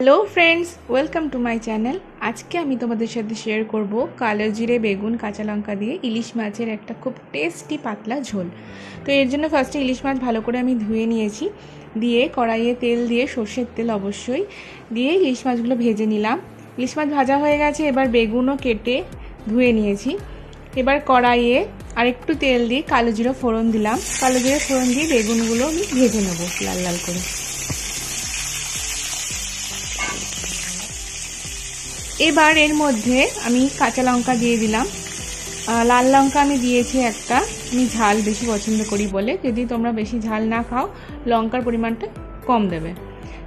Hello friends welcome to my channel. आज के आमी तोमादेर साथे शेयर करब कालो जिरे बेगुन काँचा लंका दिए इलिश माछेर एक खूब टेस्टी पातला झोल। तो एर जोन्नो फार्स्टे इलिश माछ भालो करे आमी धुए निएछि, दिए कड़ाइये तेल दिए सर्षेर तेल अवश्यई दिए इलिश माछगुलो भेजे निलाम। इलिश माछ भाजा हये गेछे, एबार बेगुनও केटे धुए निएछि। एबार कड़ाइये आरेकटु तेल दिए कालो जिरे फोड़न दिलाम। कालो जिरे फोड़न दिए बेगुनगुलो आमी भेजे नेब लाल लाल करे। एबार एर मध्य आमी काँचा लंका दिए दिलाम। लाल लंका आमी दिएछि एकटा, आमी झाल बेशी पछंद करी बोले, यदि तोमरा बेशी झाल ना खाओ लंकार परिमाणटा कम देबे।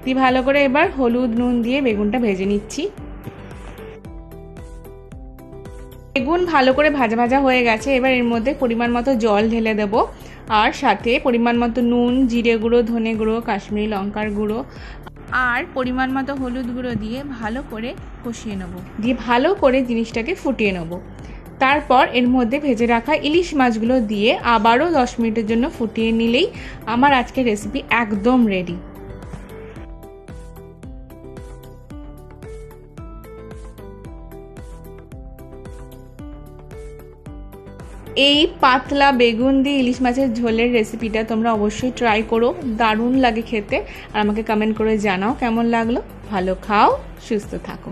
दिए भालो करे एबार हलुद नुन दिए बेगुनटा भेजे निচ্ছি। बेगुन भालो करे भाजा भाजा हये गेছে, एबार एर मध्य परिमाण मतो जल ढेले देब और साथे परिमाण मतो नुन, जिरे गुঁড়ো, धने गुঁড়ো, काश्मीरी लंकार गुঁড়ো और परिमाण मतो हलुद गुঁড়ো दिए भालो करे कषिয়ে নেব। দিয়ে ভালো করে জিনিসটাকে ফুটিয়ে নেব। তারপর এর মধ্যে ভেজে রাখা ইলিশ মাছগুলো দিয়ে আবারও 10 মিনিটের জন্য ফুটিয়ে নিলেই আমার আজকের রেসিপি একদম রেডি। এই পাতলা বেগুন দিয়ে ইলিশ মাছের ঝোলের রেসিপিটা তোমরা অবশ্যই ট্রাই করো, দারুণ লাগে খেতে। আর আমাকে কমেন্ট করে জানাও কেমন লাগলো। ভালো খাও, সুস্থ থাকো।